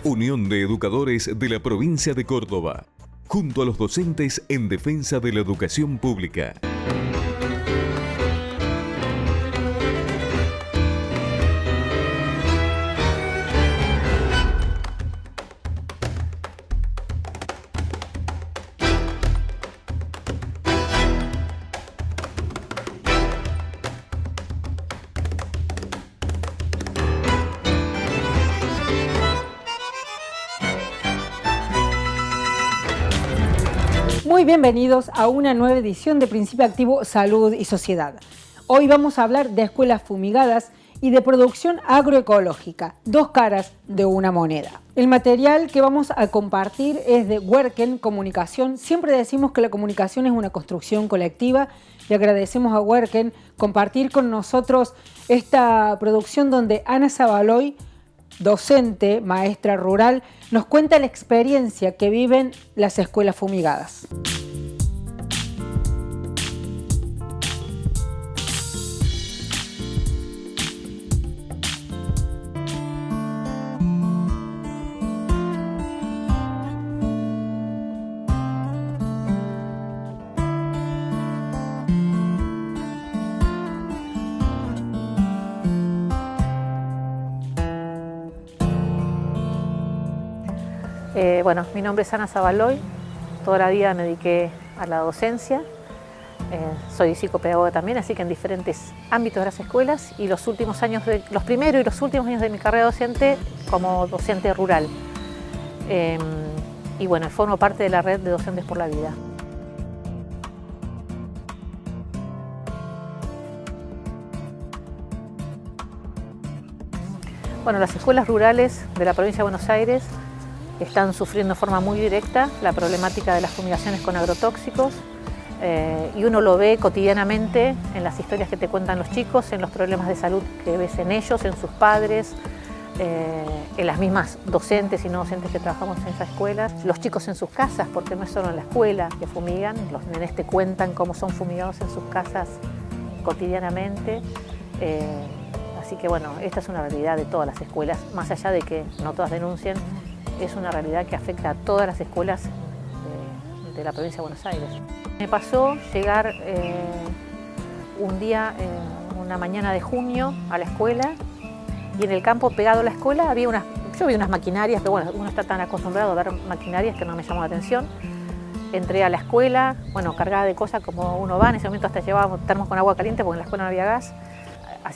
Unión de Educadores de la Provincia de Córdoba, junto a los docentes en defensa de la educación pública. Muy bienvenidos a una nueva edición de Principio Activo Salud y Sociedad. Hoy vamos a hablar de escuelas fumigadas y de producción agroecológica, dos caras de una moneda. El material que vamos a compartir es de Werken Comunicación. Siempre decimos que la comunicación es una construcción colectiva y agradecemos a Werken compartir con nosotros esta producción donde Ana Zabaloy, docente, maestra rural, nos cuenta la experiencia que viven las escuelas fumigadas. Bueno, mi nombre es Ana Zabaloy, toda la vida me dediqué a la docencia, soy psicopedagoga también, así que en diferentes ámbitos de las escuelas y los primeros y los últimos años de mi carrera docente como docente rural. Y bueno, formo parte de la red de Docentes por la Vida. Bueno, las escuelas rurales de la provincia de Buenos Aires están sufriendo de forma muy directa la problemática de las fumigaciones con agrotóxicos y uno lo ve cotidianamente en las historias que te cuentan los chicos, en los problemas de salud que ves en ellos, en sus padres, en las mismas docentes y no docentes que trabajamos en esas escuelas, los chicos en sus casas, porque no es solo en la escuela que fumigan, los nenes te cuentan cómo son fumigados en sus casas cotidianamente. Así que bueno, esta es una realidad de todas las escuelas, más allá de que no todas denuncien. Es una realidad que afecta a todas las escuelas de la provincia de Buenos Aires. Me pasó llegar un día, una mañana de junio, a la escuela y en el campo pegado a la escuela yo vi unas maquinarias, pero bueno, uno está tan acostumbrado a ver maquinarias que no me llamó la atención. Entré a la escuela, bueno, cargada de cosas como uno va, en ese momento hasta llevábamos termos con agua caliente porque en la escuela no había gas.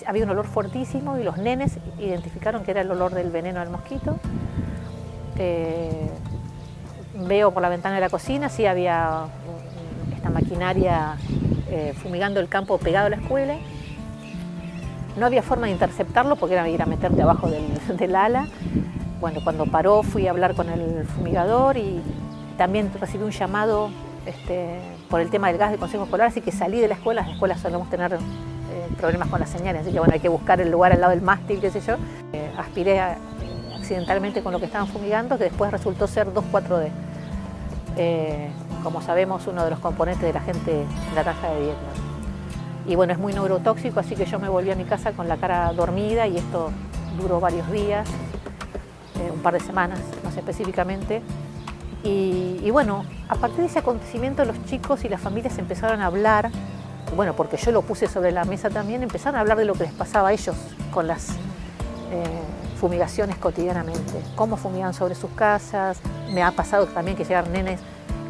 Había un olor fuertísimo y los nenes identificaron que era el olor del veneno del mosquito. Veo por la ventana de la cocina, sí había esta maquinaria fumigando el campo pegado a la escuela. No había forma de interceptarlo porque era ir a meterte abajo del ala. Bueno, cuando paró fui a hablar con el fumigador y también recibí un llamado por el tema del gas del consejo escolar, así que salí de la escuela. Las escuelas solemos tener problemas con las señales, así que bueno, hay que buscar el lugar al lado del mástil, qué sé yo. Aspiré accidentalmente con lo que estaban fumigando, que después resultó ser 2,4-D. Como sabemos, uno de los componentes de la gente de la talla de Vietnam. Y bueno, es muy neurotóxico, así que yo me volví a mi casa con la cara dormida y esto duró varios días, un par de semanas, no sé específicamente. Y bueno, a partir de ese acontecimiento los chicos y las familias empezaron a hablar, bueno, porque yo lo puse sobre la mesa también, empezaron a hablar de lo que les pasaba a ellos con las fumigaciones cotidianamente, cómo fumigan sobre sus casas. Me ha pasado también que llegan nenes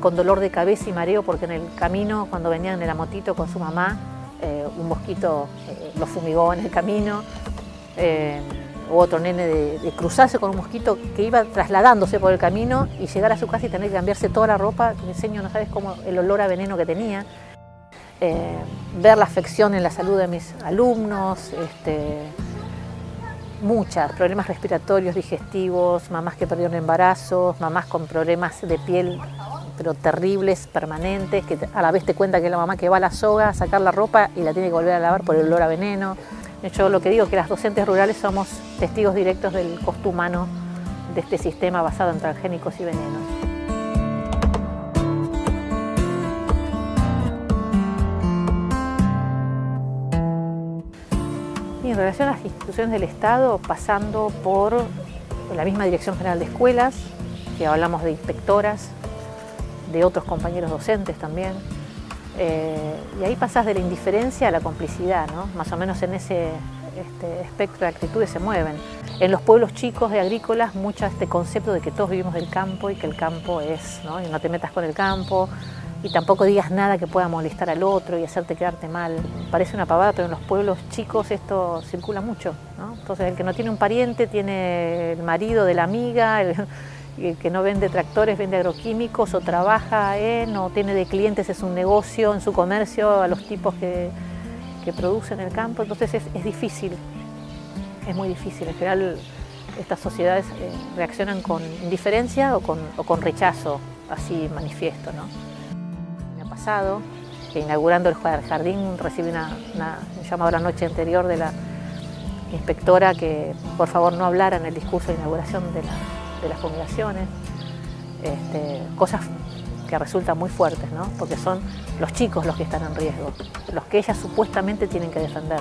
con dolor de cabeza y mareo porque en el camino, cuando venían en la motito con su mamá, un mosquito lo fumigó en el camino, o otro nene de cruzarse con un mosquito que iba trasladándose por el camino y llegar a su casa y tener que cambiarse toda la ropa, que me enseño, no sabes cómo, el olor a veneno que tenía. Ver la afección en la salud de mis alumnos, muchos problemas respiratorios, digestivos, mamás que perdieron embarazos, mamás con problemas de piel pero terribles, permanentes, que a la vez te cuenta que es la mamá que va a la soga a sacar la ropa y la tiene que volver a lavar por el olor a veneno. Yo lo que digo es que las docentes rurales somos testigos directos del costo humano de este sistema basado en transgénicos y venenos. Y en relación a las instituciones del Estado, pasando por la misma Dirección General de Escuelas, que hablamos de inspectoras, de otros compañeros docentes también. Y ahí pasás de la indiferencia a la complicidad, ¿no? Más o menos en ese espectro de actitudes se mueven. En los pueblos chicos de agrícolas, mucho este concepto de que todos vivimos del campo y que el campo es, ¿no? Y no te metas con el campo y tampoco digas nada que pueda molestar al otro y hacerte quedarte mal. Parece una pavada, pero en los pueblos chicos esto circula mucho, ¿no? Entonces el que no tiene un pariente tiene el marido de la amiga, el que no vende tractores vende agroquímicos o trabaja o tiene de clientes, es un negocio en su comercio a los tipos que producen el campo. Entonces es difícil, es muy difícil. En general estas sociedades reaccionan con indiferencia o con rechazo, así manifiesto, ¿no? Me ha pasado que inaugurando el jardín recibí un llamado la noche anterior de la inspectora que por favor no hablara en el discurso de inauguración de las fumigaciones, cosas que resultan muy fuertes, ¿no? Porque son los chicos los que están en riesgo, los que ellas supuestamente tienen que defender,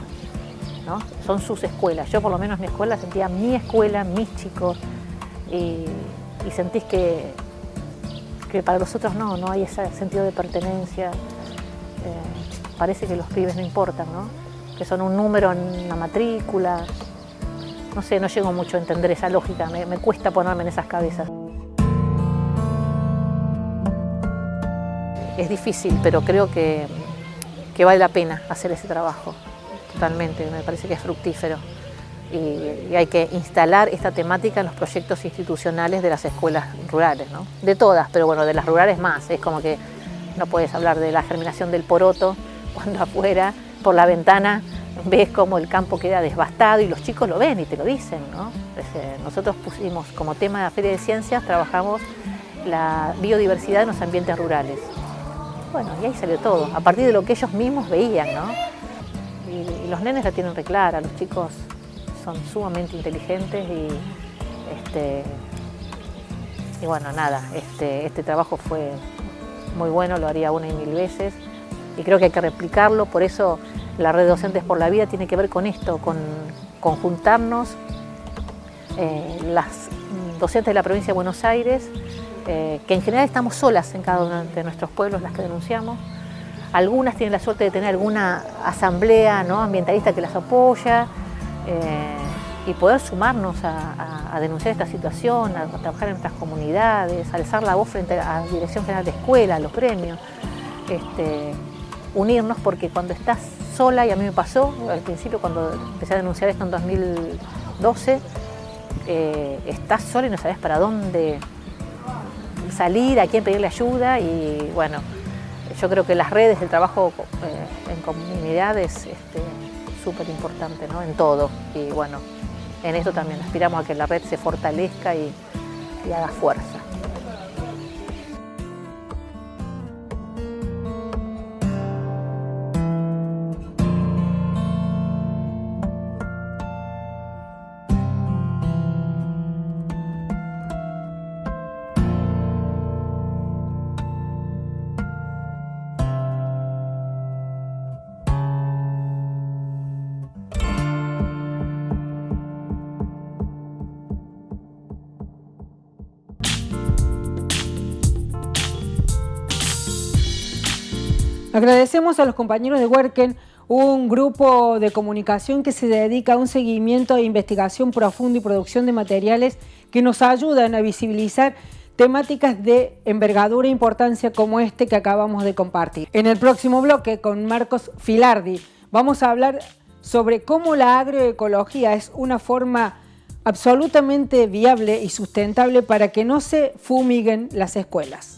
¿no? Son sus escuelas. Yo por lo menos mi escuela sentía mi escuela, mis chicos, y sentís que para los otros no hay ese sentido de pertenencia. Parece que los pibes no importan, ¿no? Que son un número en la matrícula. No sé, no llego mucho a entender esa lógica, me cuesta ponerme en esas cabezas. Es difícil, pero creo que vale la pena hacer ese trabajo, totalmente, me parece que es fructífero. Y hay que instalar esta temática en los proyectos institucionales de las escuelas rurales, ¿no? De todas, pero bueno, de las rurales más. Es como que no puedes hablar de la germinación del poroto cuando afuera, por la ventana, ves cómo el campo queda devastado y los chicos lo ven y te lo dicen, ¿no? Nosotros pusimos como tema de la Feria de Ciencias, trabajamos la biodiversidad en los ambientes rurales. Bueno, y ahí salió todo, a partir de lo que ellos mismos veían, ¿no? Y los nenes la tienen reclara, los chicos son sumamente inteligentes y bueno, nada, este trabajo fue muy bueno, lo haría una y mil veces y creo que hay que replicarlo, por eso la Red de Docentes por la Vida tiene que ver con esto, con juntarnos las docentes de la provincia de Buenos Aires, que en general estamos solas en cada uno de nuestros pueblos, las que denunciamos. Algunas tienen la suerte de tener alguna asamblea, ¿no?, ambientalista que las apoya y poder sumarnos a denunciar esta situación, a trabajar en nuestras comunidades, alzar la voz frente a la Dirección General de Escuela, a los gremios, unirnos, porque cuando estás sola, y a mí me pasó al principio cuando empecé a denunciar esto en 2012, estás sola y no sabes para dónde salir, a quién pedirle ayuda y bueno, yo creo que las redes, el trabajo en comunidad es súper importante, ¿no?, en todo y bueno, en esto también aspiramos a que la red se fortalezca y haga fuerza. Agradecemos a los compañeros de Huerquen, un grupo de comunicación que se dedica a un seguimiento e investigación profundo y producción de materiales que nos ayudan a visibilizar temáticas de envergadura e importancia como este que acabamos de compartir. En el próximo bloque, con Marcos Filardi, vamos a hablar sobre cómo la agroecología es una forma absolutamente viable y sustentable para que no se fumiguen las escuelas.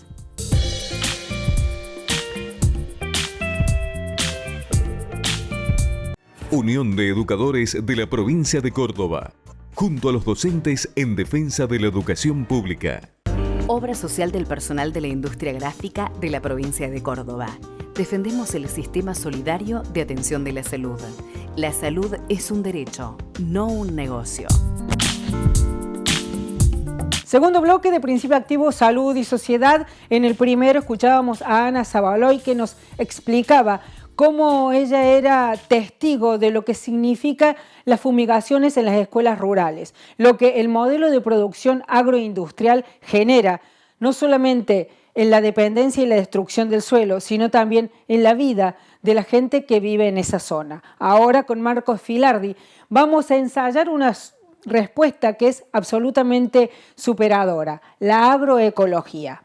Unión de Educadores de la Provincia de Córdoba, junto a los docentes en defensa de la educación pública. Obra social del personal de la industria gráfica de la provincia de Córdoba. Defendemos el sistema solidario de atención de la salud. La salud es un derecho, no un negocio. Segundo bloque de Principio Activo, Salud y Sociedad. En el primero escuchábamos a Ana Zabaloy que nos explicaba cómo ella era testigo de lo que significa las fumigaciones en las escuelas rurales, lo que el modelo de producción agroindustrial genera, no solamente en la dependencia y la destrucción del suelo, sino también en la vida de la gente que vive en esa zona. Ahora con Marcos Filardi vamos a ensayar una respuesta que es absolutamente superadora, la agroecología.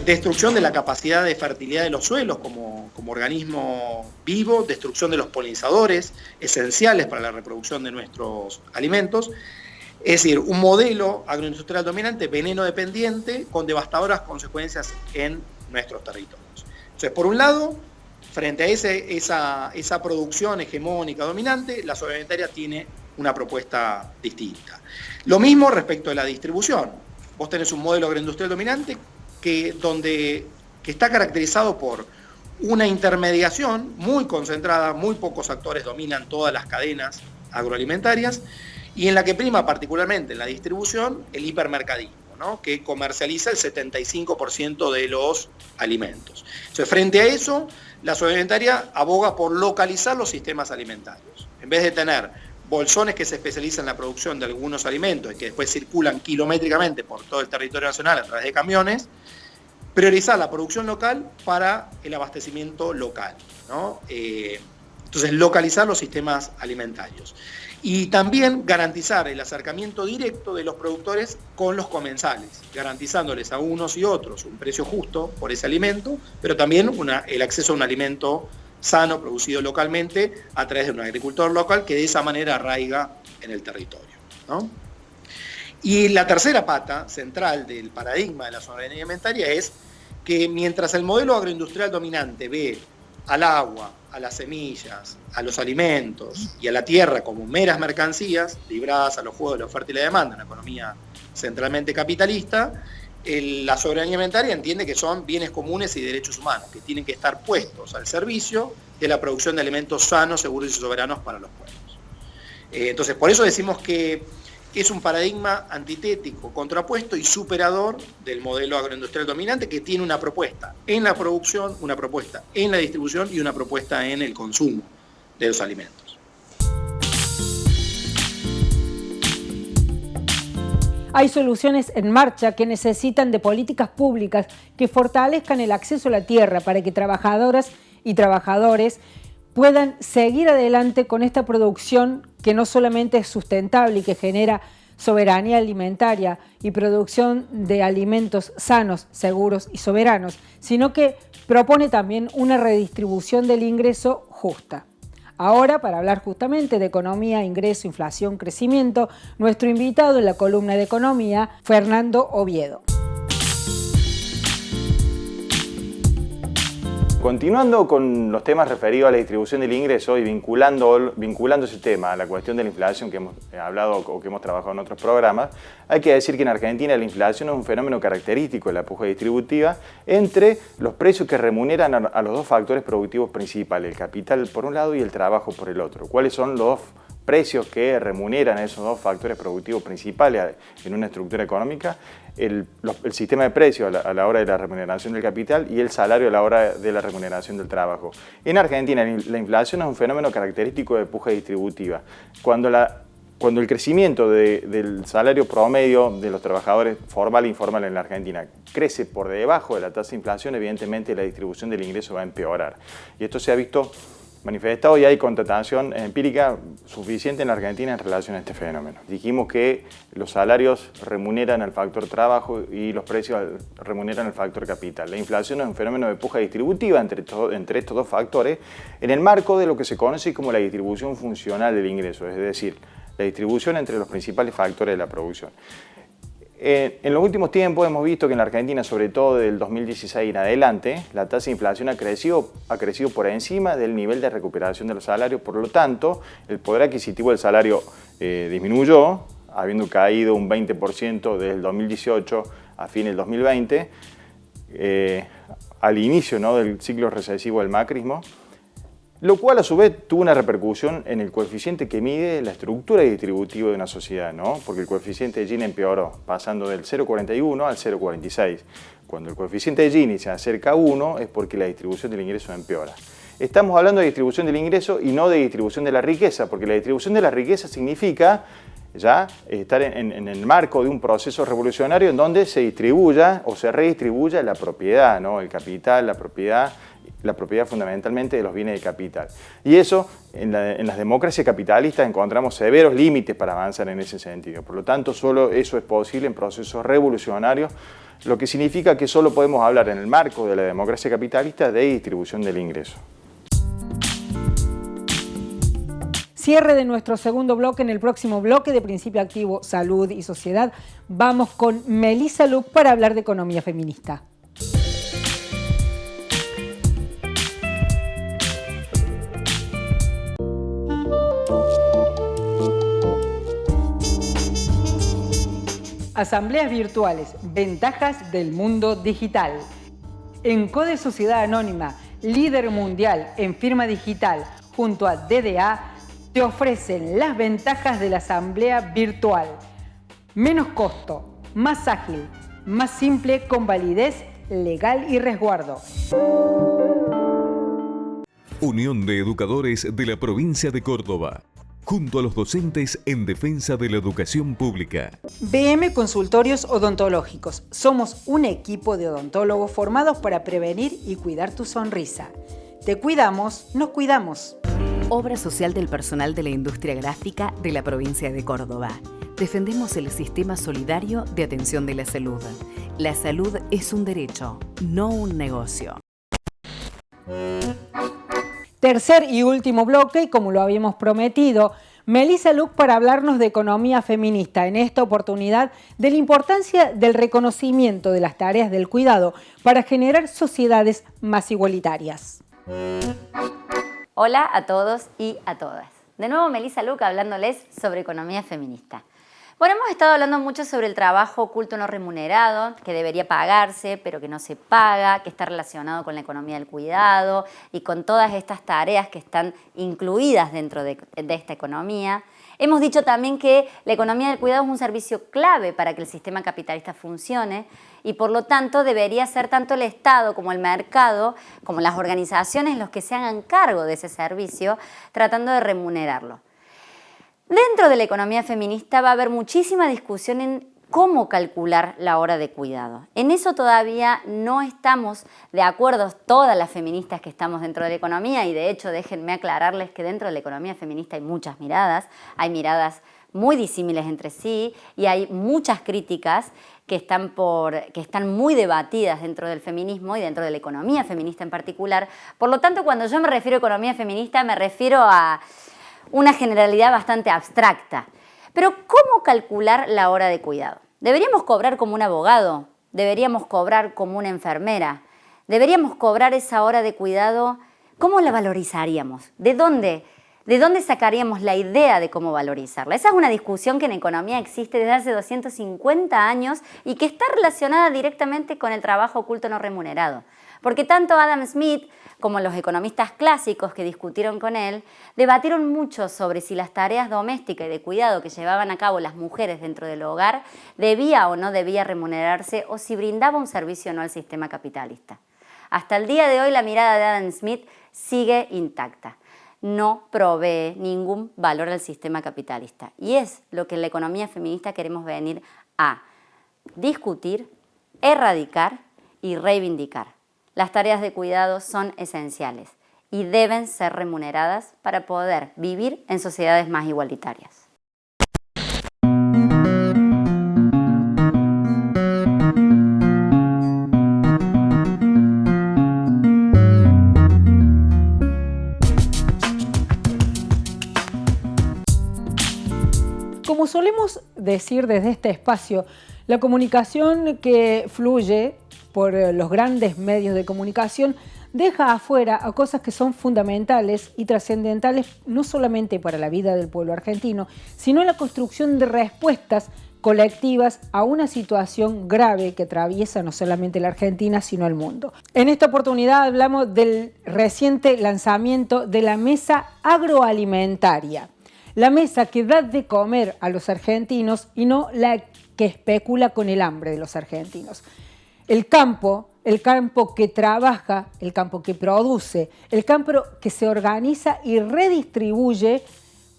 Destrucción de la capacidad de fertilidad de los suelos como organismo vivo, destrucción de los polinizadores esenciales para la reproducción de nuestros alimentos. Es decir, un modelo agroindustrial dominante, veneno dependiente, con devastadoras consecuencias en nuestros territorios. Entonces, por un lado, frente a esa producción hegemónica dominante, la soberanía alimentaria tiene una propuesta distinta. Lo mismo respecto de la distribución. Vos tenés un modelo agroindustrial dominante que está caracterizado por una intermediación muy concentrada, muy pocos actores dominan todas las cadenas agroalimentarias, y en la que prima particularmente en la distribución el hipermercadismo, ¿no? Que comercializa el 75% de los alimentos. Entonces, frente a eso, la soberanía alimentaria aboga por localizar los sistemas alimentarios. En vez de tener bolsones que se especializan en la producción de algunos alimentos y que después circulan kilométricamente por todo el territorio nacional a través de camiones, priorizar la producción local para el abastecimiento local, ¿no? Entonces, localizar los sistemas alimentarios. Y también garantizar el acercamiento directo de los productores con los comensales, garantizándoles a unos y otros un precio justo por ese alimento, pero también el acceso a un alimento sano, producido localmente, a través de un agricultor local que de esa manera arraiga en el territorio, ¿no? Y la tercera pata central del paradigma de la soberanía alimentaria es que mientras el modelo agroindustrial dominante ve al agua, a las semillas, a los alimentos y a la tierra como meras mercancías libradas a los juegos de la oferta y la demanda, una economía centralmente capitalista, la soberanía alimentaria entiende que son bienes comunes y derechos humanos, que tienen que estar puestos al servicio de la producción de alimentos sanos, seguros y soberanos para los pueblos. Entonces, por eso decimos que es un paradigma antitético, contrapuesto y superador del modelo agroindustrial dominante, que tiene una propuesta en la producción, una propuesta en la distribución y una propuesta en el consumo de los alimentos. Hay soluciones en marcha que necesitan de políticas públicas que fortalezcan el acceso a la tierra para que trabajadoras y trabajadores puedan seguir adelante con esta producción que no solamente es sustentable y que genera soberanía alimentaria y producción de alimentos sanos, seguros y soberanos, sino que propone también una redistribución del ingreso justa. Ahora, para hablar justamente de economía, ingreso, inflación, crecimiento, nuestro invitado en la columna de economía, Fernando Oviedo. Continuando con los temas referidos a la distribución del ingreso y vinculando ese tema a la cuestión de la inflación que hemos hablado o que hemos trabajado en otros programas, hay que decir que en Argentina la inflación es un fenómeno característico de la puja distributiva entre los precios que remuneran a los dos factores productivos principales, el capital por un lado y el trabajo por el otro. ¿Cuáles son los dos precios que remuneran a esos dos factores productivos principales en una estructura económica? El sistema de precios a la hora de la remuneración del capital y el salario a la hora de la remuneración del trabajo. En Argentina la inflación es un fenómeno característico de puja distributiva. Cuando el crecimiento del salario promedio de los trabajadores formal e informal en la Argentina crece por debajo de la tasa de inflación, evidentemente la distribución del ingreso va a empeorar. Y esto se ha visto manifestado y hay constatación empírica suficiente en la Argentina en relación a este fenómeno. Dijimos que los salarios remuneran al factor trabajo y los precios remuneran al factor capital. La inflación es un fenómeno de puja distributiva entre estos dos factores en el marco de lo que se conoce como la distribución funcional del ingreso, es decir, la distribución entre los principales factores de la producción. En los últimos tiempos hemos visto que en la Argentina, sobre todo del 2016 en adelante, la tasa de inflación ha crecido por encima del nivel de recuperación de los salarios. Por lo tanto, el poder adquisitivo del salario disminuyó, habiendo caído un 20% desde el 2018 a fin del 2020, al inicio, ¿no?, del ciclo recesivo del macrismo. lo cual a su vez tuvo una repercusión en el coeficiente que mide la estructura distributiva de una sociedad, ¿no? Porque el coeficiente de Gini empeoró, pasando del 0,41 al 0,46. Cuando el coeficiente de Gini se acerca a 1 es porque la distribución del ingreso empeora. Estamos hablando de distribución del ingreso y no de distribución de la riqueza, porque la distribución de la riqueza significa ya estar en el marco de un proceso revolucionario en donde se distribuya o se redistribuya la propiedad, ¿no? El capital, la propiedad fundamentalmente de los bienes de capital. Y eso, en las democracias capitalistas encontramos severos límites para avanzar en ese sentido. Por lo tanto, solo eso es posible en procesos revolucionarios, lo que significa que solo podemos hablar en el marco de la democracia capitalista de distribución del ingreso. Cierre de nuestro segundo bloque. En el próximo bloque de Principio Activo, Salud y Sociedad, vamos con Melissa Luc para hablar de economía feminista. Asambleas virtuales, ventajas del mundo digital. En Code Sociedad Anónima, líder mundial en firma digital, junto a DDA, te ofrecen las ventajas de la asamblea virtual. Menos costo, más ágil, más simple, con validez legal y resguardo. Unión de Educadores de la Provincia de Córdoba, junto a los docentes en defensa de la educación pública. BM Consultorios Odontológicos. Somos un equipo de odontólogos formados para prevenir y cuidar tu sonrisa. Te cuidamos, nos cuidamos. Obra social del personal de la industria gráfica de la provincia de Córdoba. Defendemos el sistema solidario de atención de la salud. La salud es un derecho, no un negocio. Tercer y último bloque, y como lo habíamos prometido, Melissa Luc para hablarnos de economía feminista, en esta oportunidad de la importancia del reconocimiento de las tareas del cuidado para generar sociedades más igualitarias. Hola a todos y a todas. De nuevo Melissa Luc hablándoles sobre economía feminista. Bueno, hemos estado hablando mucho sobre el trabajo oculto no remunerado, que debería pagarse, pero que no se paga, que está relacionado con la economía del cuidado y con todas estas tareas que están incluidas dentro de esta economía. Hemos dicho también que la economía del cuidado es un servicio clave para que el sistema capitalista funcione y por lo tanto debería ser tanto el Estado como el mercado, como las organizaciones los que se hagan cargo de ese servicio tratando de remunerarlo. Dentro de la economía feminista va a haber muchísima discusión en cómo calcular la hora de cuidado. En eso todavía no estamos de acuerdo todas las feministas que estamos dentro de la economía y de hecho déjenme aclararles que dentro de la economía feminista hay muchas miradas, hay miradas muy disímiles entre sí y hay muchas críticas que están muy debatidas dentro del feminismo y dentro de la economía feminista en particular. Por lo tanto, cuando yo me refiero a economía feminista me refiero a una generalidad bastante abstracta. Pero ¿cómo calcular la hora de cuidado? ¿Deberíamos cobrar como un abogado? ¿Deberíamos cobrar como una enfermera? ¿Deberíamos cobrar esa hora de cuidado? ¿Cómo la valorizaríamos? ¿De dónde sacaríamos la idea de cómo valorizarla? Esa es una discusión que en economía existe desde hace 250 años y que está relacionada directamente con el trabajo oculto no remunerado. Porque tanto Adam Smith como los economistas clásicos que discutieron con él, debatieron mucho sobre si las tareas domésticas y de cuidado que llevaban a cabo las mujeres dentro del hogar debía o no debía remunerarse o si brindaba un servicio o no al sistema capitalista. Hasta el día de hoy la mirada de Adam Smith sigue intacta. No provee ningún valor al sistema capitalista. Y es lo que en la economía feminista queremos venir a discutir, erradicar y reivindicar. Las tareas de cuidado son esenciales y deben ser remuneradas para poder vivir en sociedades más igualitarias. Como solemos decir desde este espacio, la comunicación que fluye por los grandes medios de comunicación deja afuera a cosas que son fundamentales y trascendentales no solamente para la vida del pueblo argentino, sino la construcción de respuestas colectivas a una situación grave que atraviesa no solamente la Argentina, sino el mundo. En esta oportunidad hablamos del reciente lanzamiento de la Mesa Agroalimentaria. La mesa que da de comer a los argentinos y no la que especula con el hambre de los argentinos. El campo que trabaja, el campo que produce, el campo que se organiza y redistribuye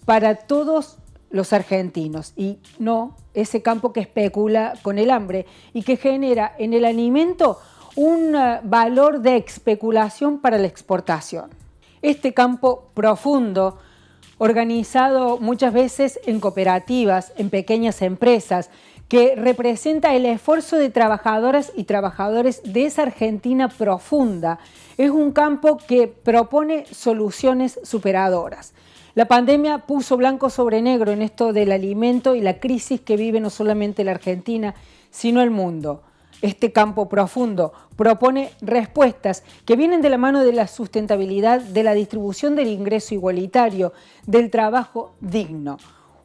para todos los argentinos y no ese campo que especula con el hambre y que genera en el alimento un valor de especulación para la exportación. Este campo profundo, organizado muchas veces en cooperativas, en pequeñas empresas, que representa el esfuerzo de trabajadoras y trabajadores de esa Argentina profunda. Es un campo que propone soluciones superadoras. La pandemia puso blanco sobre negro en esto del alimento y la crisis que vive no solamente la Argentina, sino el mundo. Este campo profundo propone respuestas que vienen de la mano de la sustentabilidad, de la distribución del ingreso igualitario, del trabajo digno.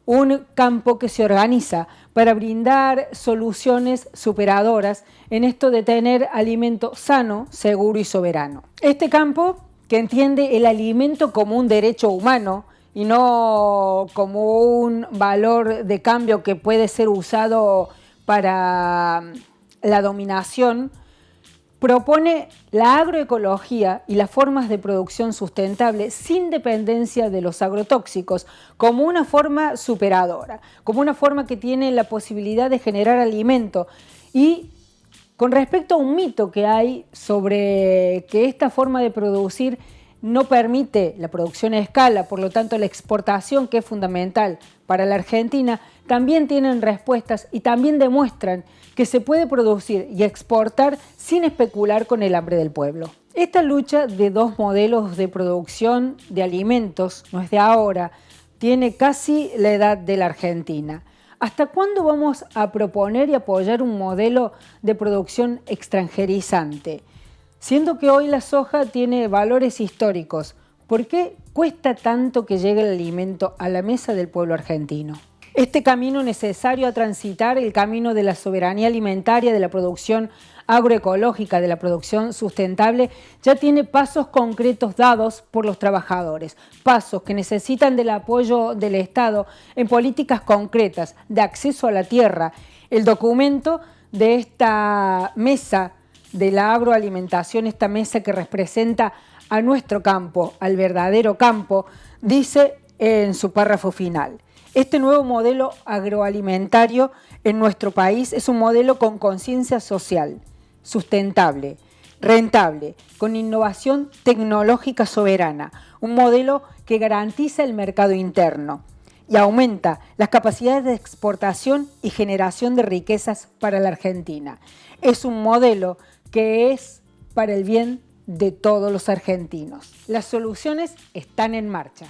Un campo que se organiza para brindar soluciones superadoras en esto de tener alimento sano, seguro y soberano. Este campo que entiende el alimento como un derecho humano y no como un valor de cambio que puede ser usado para la dominación, propone la agroecología y las formas de producción sustentable sin dependencia de los agrotóxicos como una forma superadora, como una forma que tiene la posibilidad de generar alimento. Y con respecto a un mito que hay sobre que esta forma de producir no permite la producción a escala, por lo tanto la exportación, que es fundamental para la Argentina, también tienen respuestas y también demuestran que se puede producir y exportar sin especular con el hambre del pueblo. Esta lucha de dos modelos de producción de alimentos no es de ahora, tiene casi la edad de la Argentina. ¿Hasta cuándo vamos a proponer y apoyar un modelo de producción extranjerizante? Siendo que hoy la soja tiene valores históricos, ¿por qué cuesta tanto que llegue el alimento a la mesa del pueblo argentino? Este camino necesario a transitar, el camino de la soberanía alimentaria, de la producción agroecológica, de la producción sustentable, ya tiene pasos concretos dados por los trabajadores, pasos que necesitan del apoyo del Estado en políticas concretas de acceso a la tierra. El documento de esta mesa de la agroalimentación, esta mesa que representa a nuestro campo, al verdadero campo, dice en su párrafo final: este nuevo modelo agroalimentario en nuestro país es un modelo con conciencia social, sustentable, rentable, con innovación tecnológica soberana, un modelo que garantiza el mercado interno y aumenta las capacidades de exportación y generación de riquezas para la Argentina. Es un modelo que es para el bien de todos los argentinos. Las soluciones están en marcha.